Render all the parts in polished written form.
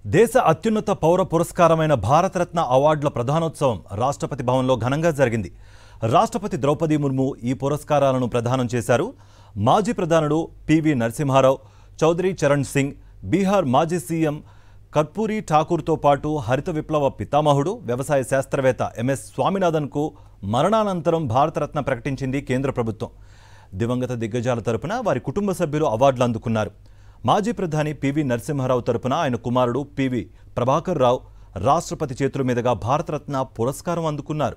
దేశ అత్యున్నత పౌర పురస్కారమైన భారతరత్న అవార్డుల ప్రధానోత్సవం రాష్ట్రపతి భవన్లో ఘనంగా జరిగింది. రాష్ట్రపతి ద్రౌపది ముర్ము ఈ పురస్కారాలను ప్రదానం చేశారు. మాజీ ప్రధానుడు పివి నరసింహారావు, చౌదరి చరణ్ సింగ్, బీహార్ మాజీ సీఎం కర్పూరి ఠాకూర్తో పాటు హరిత విప్లవ పితామహుడు, వ్యవసాయ శాస్త్రవేత్త ఎంఎస్ స్వామినాథన్కు మరణానంతరం భారతరత్న ప్రకటించింది కేంద్ర ప్రభుత్వం. దివంగత దిగ్గజాల తరపున వారి కుటుంబ సభ్యులు అవార్డులు అందుకున్నారు. మాజీ ప్రధాని పివి నరసింహారావు తరపున ఆయన కుమారుడు పివి ప్రభాకర్ రావు రాష్ట్రపతి చేతుల మీదుగా భారతరత్న పురస్కారం అందుకున్నారు.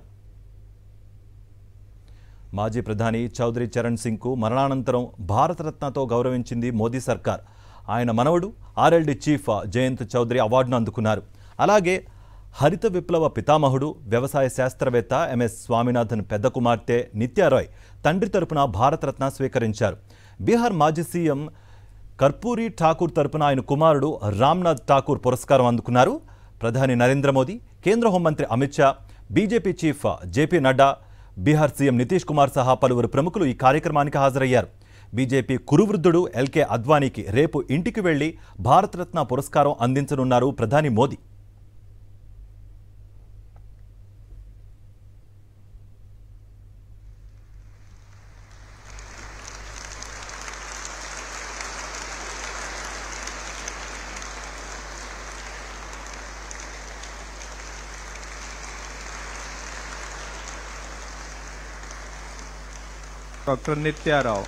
మాజీ ప్రధాని చౌదరి చరణ్ సింగ్కు మరణానంతరం భారతరత్నతో గౌరవించింది మోదీ సర్కార్. ఆయన మనవడు ఆర్ఎల్డీ చీఫ్ జయంత్ చౌదరి అవార్డును అందుకున్నారు. అలాగే హరిత విప్లవ పితామహుడు, వ్యవసాయ శాస్త్రవేత్త ఎంఎస్ స్వామినాథన్ పెద్ద కుమార్తె నిత్యారాయ్ తండ్రి తరపున భారతరత్న స్వీకరించారు. బీహార్ మాజీ సీఎం కర్పూరి ఠాకూర్ తరపున ఆయన కుమారుడు రామ్నాథ్ ఠాకూర్ పురస్కారం అందుకున్నారు. ప్రధాని నరేంద్ర మోదీ, కేంద్ర హోంమంత్రి Amit Shah, BJP chief JP Nadda, Bihar CM Nitish Kumar సహా పలువురు ప్రముఖులు ఈ కార్యక్రమానికి హాజరయ్యారు. బీజేపీ కురువృద్ధుడు ఎల్కే అద్వానీకి రేపు ఇంటికి వెళ్లి భారతరత్న పురస్కారం అందించనున్నారు ప్రధాని మోదీ. डॉक्टर नित्या राव।